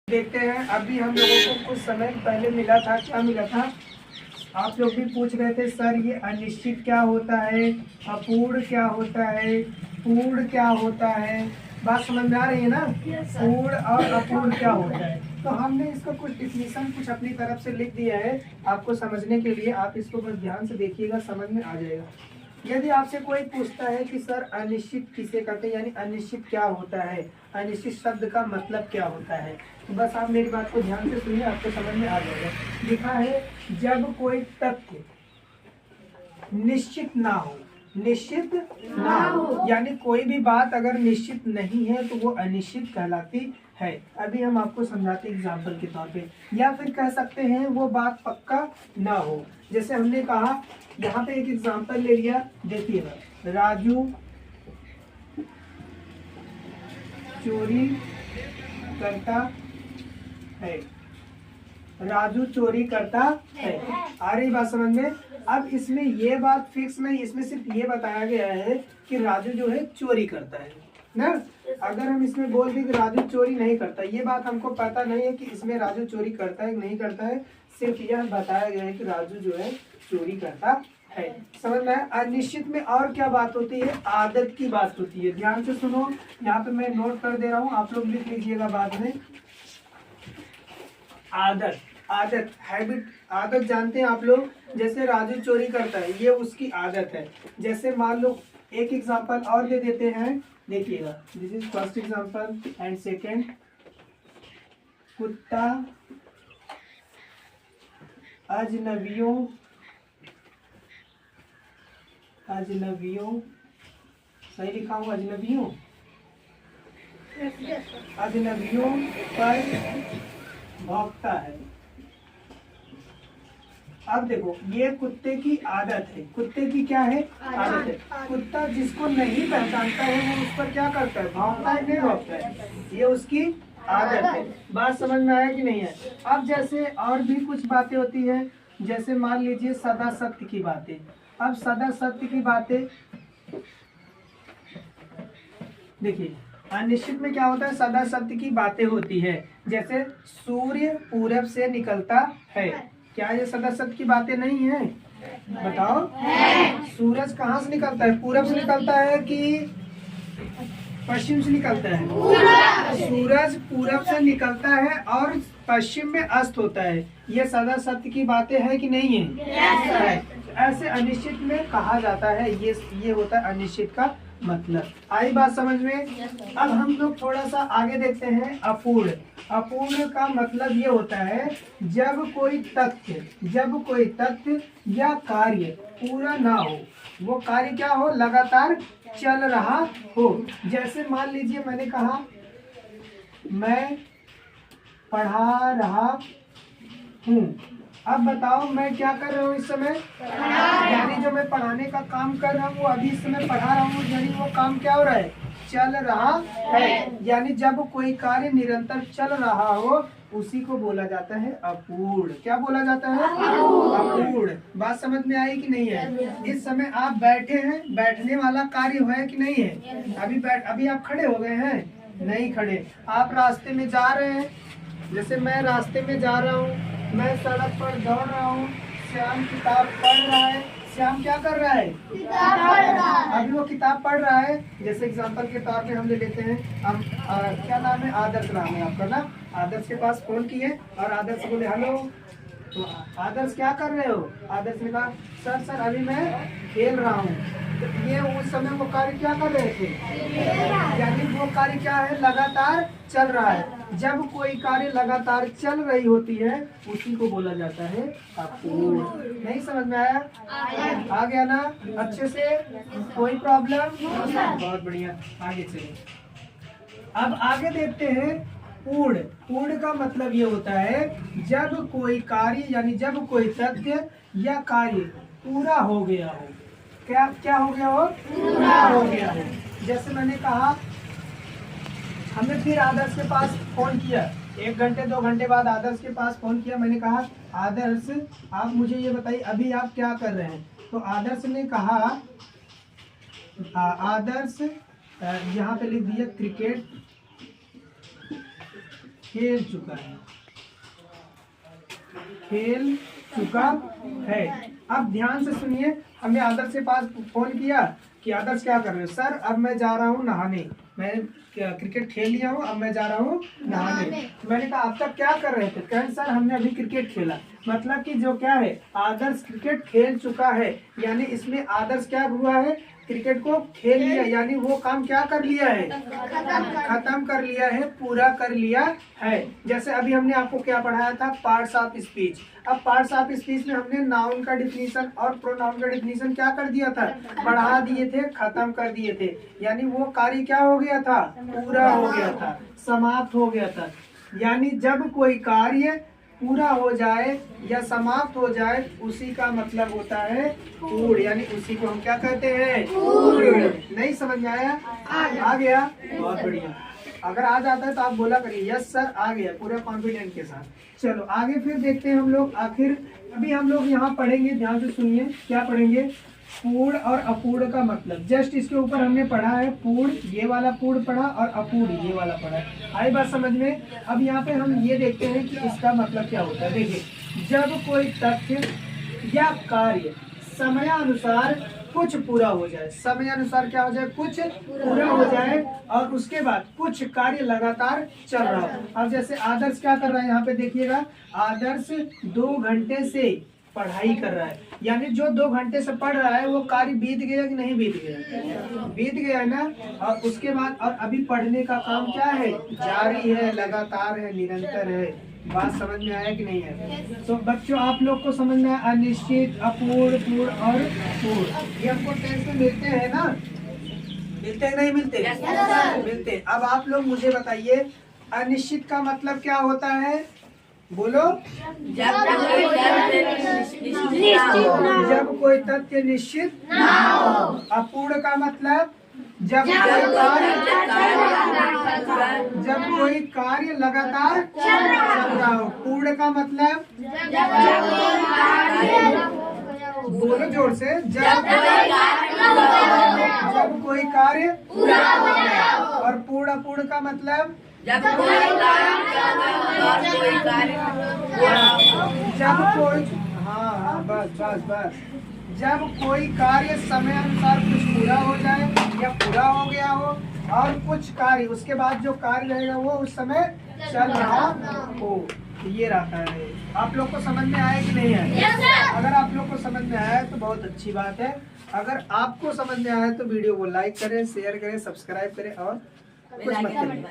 देखते हैं। अभी हम लोगों को कुछ समय पहले मिला था, क्या मिला था? आप लोग भी पूछ रहे थे सर ये अनिश्चित क्या होता है, अपूर्ण क्या होता है, पूर्ण क्या होता है। बात समझ में आ रही है ना? पूर्ण और अपूर्ण क्या होता है। तो हमने इसका कुछ डिफिनीशन कुछ अपनी तरफ से लिख दिया है आपको समझने के लिए। आप इसको बस ध्यान से देखिएगा, समझ में आ जाएगा। यदि आपसे कोई पूछता है कि सर अनिश्चित किसे कहते हैं, यानी अनिश्चित क्या होता है, अनिश्चित शब्द का मतलब क्या होता है, तो बस आप मेरी बात को ध्यान से सुनिए, आपको समझ में आ जाएगा। लिखा है जब कोई तथ्य निश्चित ना हो, निश्चित ना हो, यानी कोई भी बात अगर निश्चित नहीं है तो वो अनिश्चित कहलाती है। अभी हम आपको समझाते एग्जाम्पल के तौर पे, या फिर कह सकते हैं वो बात पक्का ना हो। जैसे हमने कहा, यहाँ पे एक एग्जाम्पल ले लिया, देखिएगा, राजू चोरी करता है, राजू चोरी करता है। आ रही बात समझ में? अब इसमें ये बात फिक्स नहीं, इसमें सिर्फ ये बताया गया है कि राजू जो है चोरी करता है ना। अगर हम इसमें बोल दें कि राजू चोरी नहीं करता, ये बात हमको पता नहीं है कि इसमें राजू चोरी करता है कि नहीं करता है, सिर्फ यह बताया गया है कि राजू जो है चोरी करता है। समझ में? अनिश्चित में और क्या बात होती है? आदत की बात होती है। ध्यान से सुनो, यहाँ पे मैं नोट कर दे रहा हूँ, आप लोग लिख लीजिएगा बाद में। आदत, आदत, हैबिट, आदत जानते हैं आप लोग। जैसे राजू चोरी करता है, ये उसकी आदत है। जैसे मान लो एक एग्जांपल और दे देते हैं, देखिएगा, this is first example and second. कुत्ता अजनबियों, अजनबियों, सही लिखा हूँ, अजनबियों, अजनबियों पर भौंकता है। अब देखो, ये कुत्ते की आदत है। कुत्ते की क्या है? आदत है। कुत्ता जिसको नहीं पहचानता है वो उस पर क्या करता है? भौंकता है, नहीं भौंकता है, ये उसकी आदत है। बात समझ में आया कि नहीं है? अब जैसे और भी कुछ बातें होती है, जैसे मान लीजिए सदा सत्य की बातें। अब सदा सत्य की बातें देखिए, अनिश्चित में क्या होता है? सदा सत्य की बातें होती है। जैसे सूर्य पूरब से निकलता है, क्या ये सदा सत्य की बातें नहीं है? बताओ। सूरज कहाँ से निकलता है? पूरब से निकलता है कि पश्चिम से निकलता है? सूरज पूरब से निकलता है और पश्चिम में अस्त होता है। ये सदा सत्य की बातें है कि नहीं है? ऐसे अनिश्चित में कहा जाता है, ये होता है अनिश्चित का मतलब। आई बात समझ में? अब हम लोग थोड़ा सा आगे देखते हैं, अपूर्ण। अपूर्ण का मतलब ये होता है जब कोई तथ्य या कार्य पूरा ना हो, वो कार्य क्या हो? लगातार चल रहा हो। जैसे मान लीजिए मैंने कहा मैं पढ़ा रहा हूँ। अब बताओ मैं क्या कर रहा हूँ इस समय? यानी जो मैं पढ़ाने का काम कर रहा हूँ वो अभी इस समय पढ़ा रहा हूँ, यानी वो काम क्या हो रहा है? चल रहा है। यानी जब कोई कार्य निरंतर चल रहा हो उसी को बोला जाता है अपूर्ण। क्या बोला जाता है? अपूर्ण। बात समझ में आई कि नहीं है? इस समय आप बैठे हैं, बैठने वाला कार्य है कि नहीं है? अभी आप खड़े हो गए हैं? नहीं खड़े। आप रास्ते में जा रहे हैं, जैसे मैं रास्ते में जा रहा हूँ, मैं सड़क पर दौड़ रहा हूँ, श्याम किताब पढ़ रहा है। श्याम क्या कर रहा है? किताब पढ़ रहा है। अभी वो किताब पढ़ रहा है। जैसे एग्जांपल के तौर पे हम ले लेते हैं, हम क्या नाम है? आदर्श नाम है आपका ना। आदर्श के पास फोन किए और आदर्श बोले हेलो, तो आदर्श क्या कर रहे हो? आदर्श ने कहा सर अभी मैं खेल रहा हूँ। तो ये उस समय वो कार्य क्या कर रहे थे? यानी वो कार्य क्या है? लगातार चल रहा है। जब कोई कार्य लगातार चल रही होती है उसी को बोला जाता है अपूर्ण। नहीं समझ में आया? आ गया ना अच्छे से? कोई प्रॉब्लम? बहुत बढ़िया, आगे चलिए। अब आगे देखते हैं पूर्ण। पूर्ण का मतलब ये होता है जब कोई कार्य, यानी जब कोई तथ्य या कार्य पूरा हो गया हो। क्या हो गया हो? पूरा हो गया हो। जैसे मैंने कहा, हमने फिर आदर्श के पास फोन किया, 1 घंटे 2 घंटे बाद आदर्श के पास फोन किया। मैंने कहा आदर्श आप मुझे ये बताइए अभी आप क्या कर रहे हैं? तो आदर्श ने कहा, आदर्श यहाँ पे लिख दिया क्रिकेट खेल चुका है, खेल चुका है। अब ध्यान से सुनिए, हमने आदर्श के पास फोन किया कि आदर्श क्या कर रहे हो? सर अब मैं जा रहा हूँ नहाने, मैं क्रिकेट खेल लिया हूँ, अब मैं जा रहा हूँ नहाने। मैंने कहा अब तक क्या कर रहे थे? कहें सर हमने अभी क्रिकेट खेला। मतलब कि जो क्या है, आदर्श क्रिकेट खेल चुका है, यानी इसमें आदर्श क्या हुआ है? क्रिकेट को खेल लिया, यानी वो काम क्या कर लिया है? खत्म कर लिया है, पूरा कर लिया है। जैसे अभी हमने आपको क्या पढ़ाया था? Parts of speech. अब पार्ट्स ऑफ स्पीच में हमने नाउन का डिफिनीशन और प्रोनाउन का डिफिनीशन क्या कर दिया था? बढ़ा दिए थे, खत्म कर दिए थे। यानी वो कार्य क्या हो गया था? पूरा हो गया था, समाप्त हो गया था। यानी जब कोई कार्य पूरा हो जाए या समाप्त हो जाए, उसी का मतलब होता है पूर्ण, यानी उसी को हम क्या कहते हैं? पूर्ण। नहीं समझ में आया? आ गया? बहुत बढ़िया। अगर आ जाता है तो आप बोला करिए यस सर आ गया, पूरे कॉन्फिडेंट के साथ। चलो आगे फिर देखते हैं हम लोग। आखिर अभी हम लोग यहाँ पढ़ेंगे, ध्यान से सुनिए क्या पढ़ेंगे? पूर्ण और अपूर्ण का मतलब। जस्ट इसके ऊपर हमने पढ़ा है पूर्ण, ये वाला पूर्ण पढ़ा, और अपूर्ण ये वाला पढ़ा। आई बात समझ में? अब यहाँ पे हम ये देखते हैं कि इसका मतलब क्या होता है। देखिए, जब कोई तथ्य या कार्य समयानुसार कुछ पूरा हो जाए, समयानुसार क्या हो जाए? कुछ पूरा हो जाए, और उसके बाद कुछ कार्य लगातार चल रहा हो। अब जैसे आदर्श क्या कर रहा है, यहाँ पे देखिएगा, आदर्श 2 घंटे से पढ़ाई कर रहा है, यानी जो 2 घंटे से पढ़ रहा है वो कार्य बीत गया कि नहीं बीत गया? बीत गया है ना। और उसके बाद और अभी पढ़ने का काम क्या है? जारी है, लगातार है, निरंतर है। बात समझ में आया कि नहीं है? तो बच्चों आप लोग को समझ में आया? अनिश्चित, अपूर्ण, पूर्ण और पूर्ण, ये हमको टेस्ट में मिलते हैं ना? मिलते हैं नहीं मिलते? मिलते। अब आप लोग मुझे बताइए, अनिश्चित का मतलब क्या होता है? बोलो। जब कोई तथ्य निश्चित ना हो। अपूर्ण का मतलब जब कोई कार्य लगातार चल रहा हो। पूर्ण का मतलब बोलो जोर से, जब कोई कार्य पूरा हो गया। और पूर्ण अपूर्ण का मतलब जब कोई हाँ बस जब कोई कार्य समय अनुसार कुछ पूरा हो जाए या पूरा हो गया हो, और कुछ कार्य उसके बाद जो कार्य रहेगा वो उस समय चल रहा हो। ये रहता है। आप लोग को समझ में आया कि नहीं आया? अगर आप लोग को समझ में आया तो बहुत अच्छी बात है। अगर आपको समझ में आया तो वीडियो को लाइक करें, शेयर करें, सब्सक्राइब करें और कुछ मत करें।